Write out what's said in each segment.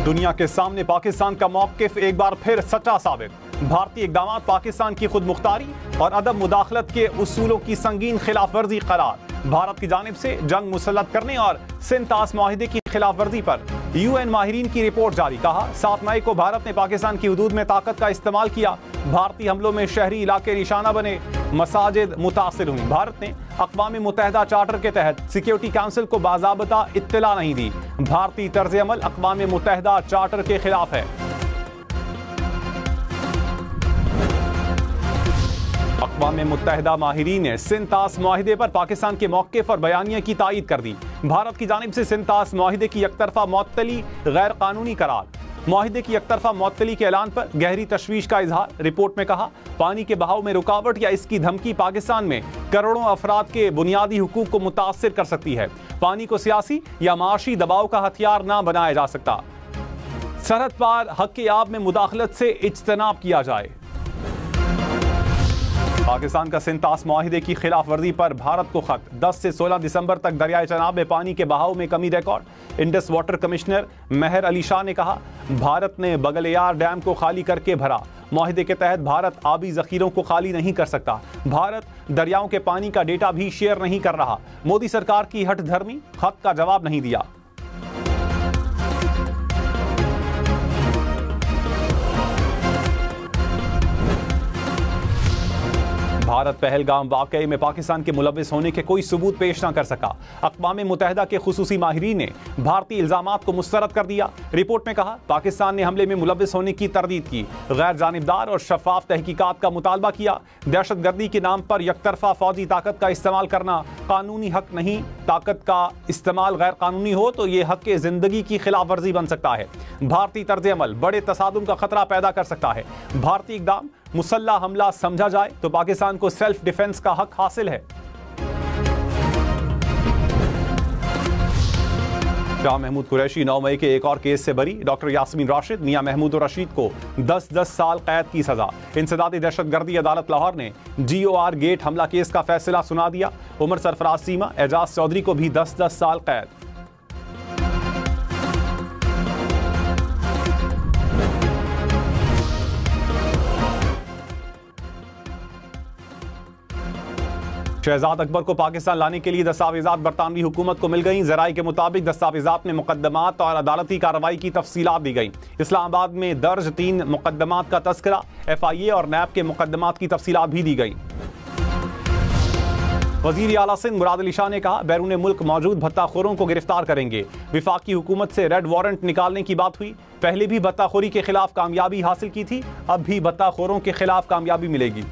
दुनिया के सामने पाकिस्तान का मौक़िफ़ एक बार फिर सच्चा साबित। भारतीय इक़दामात पाकिस्तान की खुद मुख्तारी और अदम मुदाखलत के उसूलों की संगीन खिलाफ वर्जी करार। भारत की जानिब से जंग मुसल्लत करने और सिंतास मुआहिदे की खिलाफ वर्जी पर UN माहिरीन की रिपोर्ट जारी। कहा 7 मई को भारत ने पाकिस्तान की हुदूद में ताकत का इस्तेमाल किया। भारतीय हमलों में शहरी इलाके निशाना बने, मसाजिद मुतासिर हुई। भारत ने अक़वाम मुत्तहिदा चार्टर के तहत सिक्योरिटी काउंसिल को बाज़ाबता इत्तला नहीं दी। भारतीय तर्ज अमल अक़वाम मुत्तहिदा चार्टर के खिलाफ है। अक़वाम मुत्तहिदा माहिरीन ने सिंतास मुआहिदे पर पाकिस्तान के मौक़िफ़ और बयानिया की तायीद कर दी। भारत की जानिब से सिंतास मुआहिदे की एकतरफा मुअत्तली गैर कानूनी करार। मुआहिदे की एकतरफा मुअत्तली के ऐलान पर गहरी तशवीश का इजहार। रिपोर्ट में कहा पानी के बहाव में रुकावट या इसकी धमकी पाकिस्तान में करोड़ों अफराद के बुनियादी हुकूक को मुतासिर कर सकती है। पानी को सियासी या माशी दबाव का हथियार ना बनाया जा सकता। सरहद पार हक़ आब में मुदाखलत से इज्तनाब किया जाए। पाकिस्तान का सिंतास मुआहिदे की खिलाफ वर्जी पर भारत को खत। 10 से 16 दिसंबर तक दरियाए चनाब में पानी के बहाव में कमी रिकॉर्ड। इंडस वाटर कमिश्नर मेहर अली शाह ने कहा भारत ने बगलियार डैम को खाली करके भरा। मुआहिदे के तहत भारत आबी जखीरों को खाली नहीं कर सकता। भारत दरियाओं के पानी का डेटा भी शेयर नहीं कर रहा। मोदी सरकार की हठ धर्मी खत का जवाब नहीं दिया। भारत पहलगाम वाकये में पाकिस्तान के मुलव्विस होने के कोई सबूत पेश न कर सका। अक़वाम मुत्तहिदा के खुसूसी माहिरीन ने भारतीय इल्ज़ामात को मुस्तरद कर दिया। रिपोर्ट में कहा पाकिस्तान ने हमले में मुलव्विस होने की तरदीद की, गैर जानिबदार और शफाफ तहकीकात का मुतालबा किया। दहशतगर्दी के नाम पर यकतरफा फौजी ताकत का इस्तेमाल करना कानूनी हक नहीं। ताकत का इस्तेमाल गैर कानूनी हो तो ये हक के ज़िंदगी की खिलाफ वर्जी बन सकता है। भारतीय तर्ज अमल बड़े तसादुम का खतरा पैदा कर सकता है। भारतीय इक़दाम मुसल्लह हमला समझा जाए तो पाकिस्तान को सेल्फ डिफेंस का हक हासिल है। शाह महमूद कुरैशी 9 मई के एक और केस से बरी। डॉक्टर यास्मीन राशिद, मियां महमूद रशीद को 10-10 साल कैद की सजा। इंसदादी दहशतगर्दी अदालत लाहौर ने GOR गेट हमला केस का फैसला सुना दिया। उमर सरफराज सीमा, एजाज चौधरी को भी 10-10 साल कैद। शहजाद अकबर को पाकिस्तान लाने के लिए दस्तावेजात बरतानवी हुकूमत को मिल गई। ज़राए के मुताबिक दस्तावेजात में मुकदमात और अदालती कार्रवाई की तफसीलात दी गई। इस्लामाबाद में दर्ज 3 मुकदमात का तस्करा, FIA और NAB के मुकदमात की तफसीलात भी दी गई। वज़ीर आला सिंध मुराद अली शाह ने कहा बैरून मुल्क मौजूद भत्ताखोरों को गिरफ्तार करेंगे। विफाकी हुकूमत से रेड वारंट निकालने की बात हुई। पहले भी भत्ताखोरी के खिलाफ कामयाबी हासिल की थी, अब भी भत्ताखोरों के खिलाफ कामयाबी मिलेगी।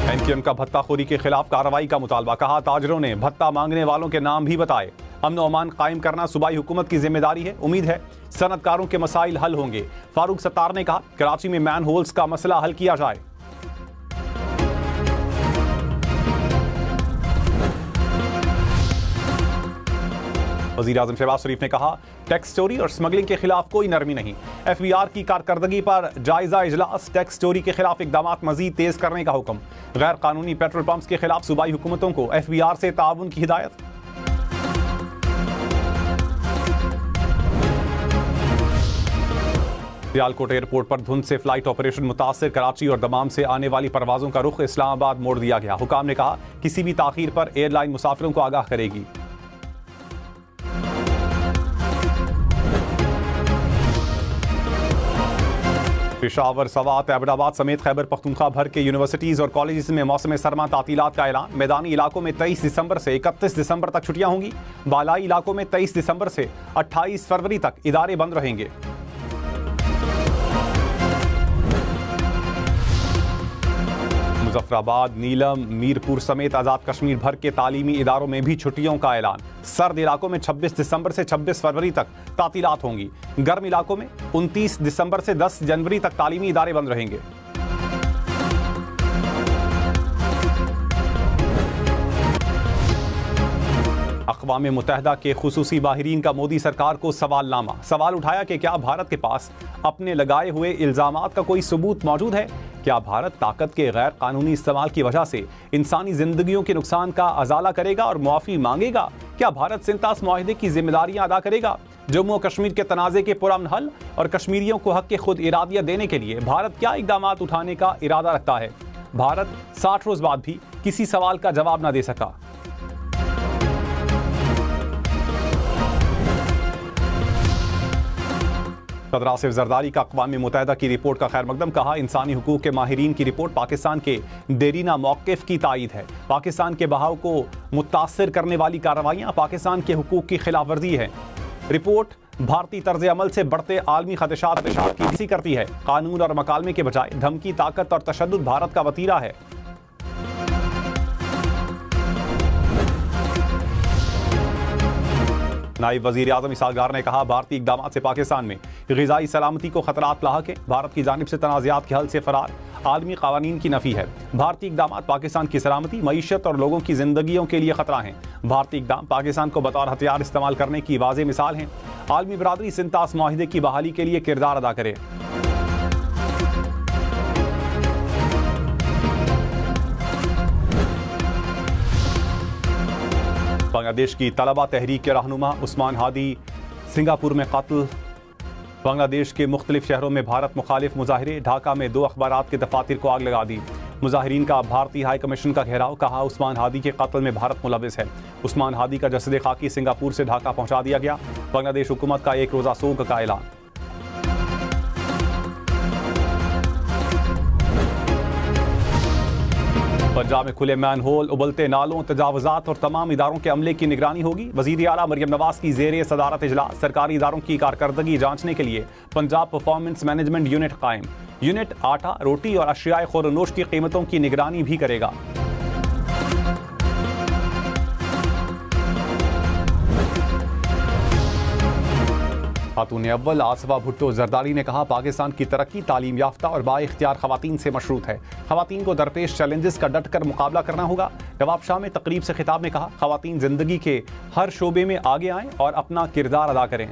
NQM का भत्ताखोरी के खिलाफ कार्रवाई का मुतालबा। कहा ताजरों ने भत्ता मांगने वालों के नाम भी बताए। अमन और अमान कायम करना सूबाई हुकूमत की जिम्मेदारी है। उम्मीद है सनतकारों के मसाइल हल होंगे। फारूक सत्तार ने कहा कराची में मैन होल्स का मसला हल किया जाए। वज़ीर आज़म शहबाज शरीफ ने कहा टैक्स चोरी और स्मगलिंग के खिलाफ कोई नरमी नहीं। FBR की कारकर्दगी पर जायजा इजलास। टैक्स चोरी के खिलाफ इक़दामात मजीद तेज करने का हुक्म। गैर कानूनी पेट्रोल पंप्स के खिलाफ सूबाई हुकूमतों को FBR से ताउन की हिदायत। सियालकोट एयरपोर्ट पर धुंध से फ्लाइट ऑपरेशन मुतासिर। कराची और दमाम से आने वाली परवाजों का रुख इस्लामाबाद मोड़ दिया गया। हुकाम ने कहा किसी भी ताखीर पर एयरलाइन मुसाफिरों को आगाह करेगी। पेशावर, सवात, एबटाबाद समेत खैबर पख्तूनख्वा भर के यूनिवर्सिटीज़ और कॉलेज में मौसम सरमा तातीलात का ऐलान। मैदानी इलाकों में 23 दिसंबर से 31 दिसंबर तक छुट्टियां होंगी। बालाई इलाकों में 23 दिसंबर से 28 फरवरी तक इदारे बंद रहेंगे। मुजफ्फराबाद, नीलम, मीरपुर समेत आज़ाद कश्मीर भर के तालीमी इदारों में भी छुट्टियों का ऐलान। सर्द इलाकों में 26 दिसंबर से 26 फरवरी तक तातीलात होंगी। गर्म इलाकों में 29 दिसंबर से 10 जनवरी तक तालीमी इदारे बंद रहेंगे। अक़वाम मुत्तहिदा के खुसूसी माहिरीन का मोदी सरकार को सवालनामा। सवाल उठाया कि क्या भारत के पास अपने लगाए हुए इल्ज़ामात का कोई सबूत मौजूद है? क्या भारत ताकत के गैर कानूनी इस्तेमाल की वजह से इंसानी जिंदगियों के नुकसान का अजाला करेगा और मुआफ़ी मांगेगा? क्या भारत सिंतास मुआहिदे की जिम्मेदारियां अदा करेगा? जम्मू और कश्मीर के तनाज़े के पुरअमन हल और कश्मीरियों को हक के खुद इरादियत देने के लिए भारत क्या इक़दाम उठाने का इरादा रखता है? भारत 60 रोज बाद भी किसी सवाल का जवाब न दे सका। सदर आसिफ जरदारी का अक़वाम मुत्तहिदा की रिपोर्ट का खैर मकदम, कहा इंसानी हुकूक के माहिरीन की रिपोर्ट पाकिस्तान के देरीना मौक़िफ़ की तायद है। पाकिस्तान के बहाव को मुतासिर करने वाली कार्रवाइयाँ पाकिस्तान के हुकूक की खिलाफ वर्जी है। रिपोर्ट भारतीय तर्ज अमल से बढ़ते आलमी खदशात की तशख़ीस करती है। कानून और मकालमे के बजाय धमकी, ताकत और तशद्दुद भारत का वतीरा है। नायब वज़ीर आज़म इसहाक़ डार ने कहा भारतीय इक़दाम से पाकिस्तान में ग़िज़ाई सलामती को खतरात लाहक है। भारत की जानिब से तनाज़ात के हल से फ़रार आलमी क़वानीन की नफ़ी है। भारतीय इक़दाम पाकिस्तान की सलामती, मईशत और लोगों की ज़िंदगियों के लिए ख़तरा हैं। भारतीय इक़दाम पाकिस्तान को बतौर हथियार इस्तेमाल करने की वाज़ेह मिसाल हैं। आलमी बरादरी सिंतास मुआहिदे की बहाली के लिए किरदार अदा करे। बांग्लादेश की तलबा तहरीक के रहनुमा उस्मान हादी सिंगापुर में कत्ल। बांग्लादेश के मुख्तलिफ शहरों में भारत मुखालिफ मुजाहिरे। ढाका में 2 अखबारात के दफातर को आग लगा दी। मुजाहिरीन का भारतीय हाई कमीशन का घेराव, कहा उस्मान हादी के कत्ल में भारत मुलविस है। उस्मान हादी का जसद खाकी सिंगापुर से ढाका पहुंचा दिया गया। बांग्लादेश हुकूमत का 1 रोज़ा सोग का ऐलान। पंजाब में खुले मैन होल, उबलते नालों, तजावुज़ात और तमाम इदारों के अमले की निगरानी होगी। वज़ीर आला मरियम नवाज की ज़ेरे सदारत इजलास सरकारी इदारों की कारकर्दगी जांचने के लिए पंजाब परफॉर्मेंस मैनेजमेंट यूनिट कायम। यूनिट आटा, रोटी और अशियाए खुरनोश की कीमतों की निगरानी भी करेगा। खातून अव्वल आसफा भुट्टो जरदारी ने कहा पाकिस्तान की तरक्की तालीम याफ्ता और बाइख्तियार खवातीन से मशरूत है। खवातीन को दरपेश चैलेंजेस का डट कर मुकाबला करना होगा। नवाब शाह में तकरीब से खिताब में कहा खवातीन जिंदगी के हर शोबे में आगे आएं और अपना किरदार अदा करें।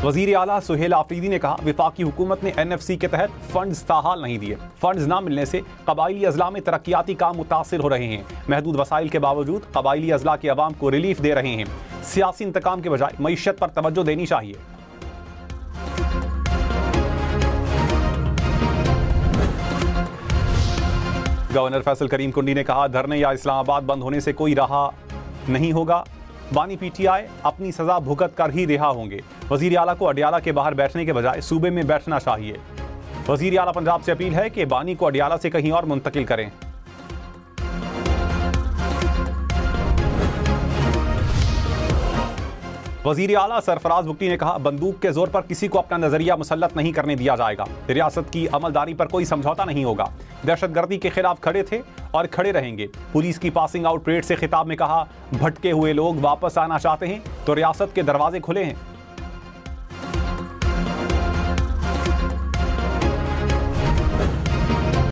वज़ीर आला सुहेल आफरीदी ने कहा विफाकी हुकूमत ने NFC के तहत फंड्स ताहाल नहीं दिए। फंड्स ना मिलने से कबायली अजला में तरक्याती काम मुतासिर हो रहे हैं। महदूद वसाइल के बावजूद कबायली अजला के अवाम को रिलीफ दे रहे हैं। सियासी इंतकाम के बजाय मईशत पर तवज्जो देनी चाहिए। गवर्नर फैसल करीम कुंडी ने कहा धरने या इस्लामाबाद बंद होने से कोई रहा नहीं होगा। बानी PTI अपनी सजा भुगत कर ही रिहा होंगे। वज़ीर आला को अडियाला के बाहर बैठने के बजाय सूबे में बैठना चाहिए। वज़ीर आला पंजाब से अपील है कि बानी को अडियाला से कहीं और मुंतकिल करें। वज़ीर आला सरफराज बुगटी ने कहा बंदूक के जोर पर किसी को अपना नजरिया मुसल्लत नहीं करने दिया जाएगा। रियासत की अमलदारी पर कोई समझौता नहीं होगा। दहशतगर्दी के खिलाफ खड़े थे और खड़े रहेंगे। पुलिस की पासिंग आउट परेड से खिताब में कहा भटके हुए लोग वापस आना चाहते हैं तो रियासत के दरवाजे खुले हैं।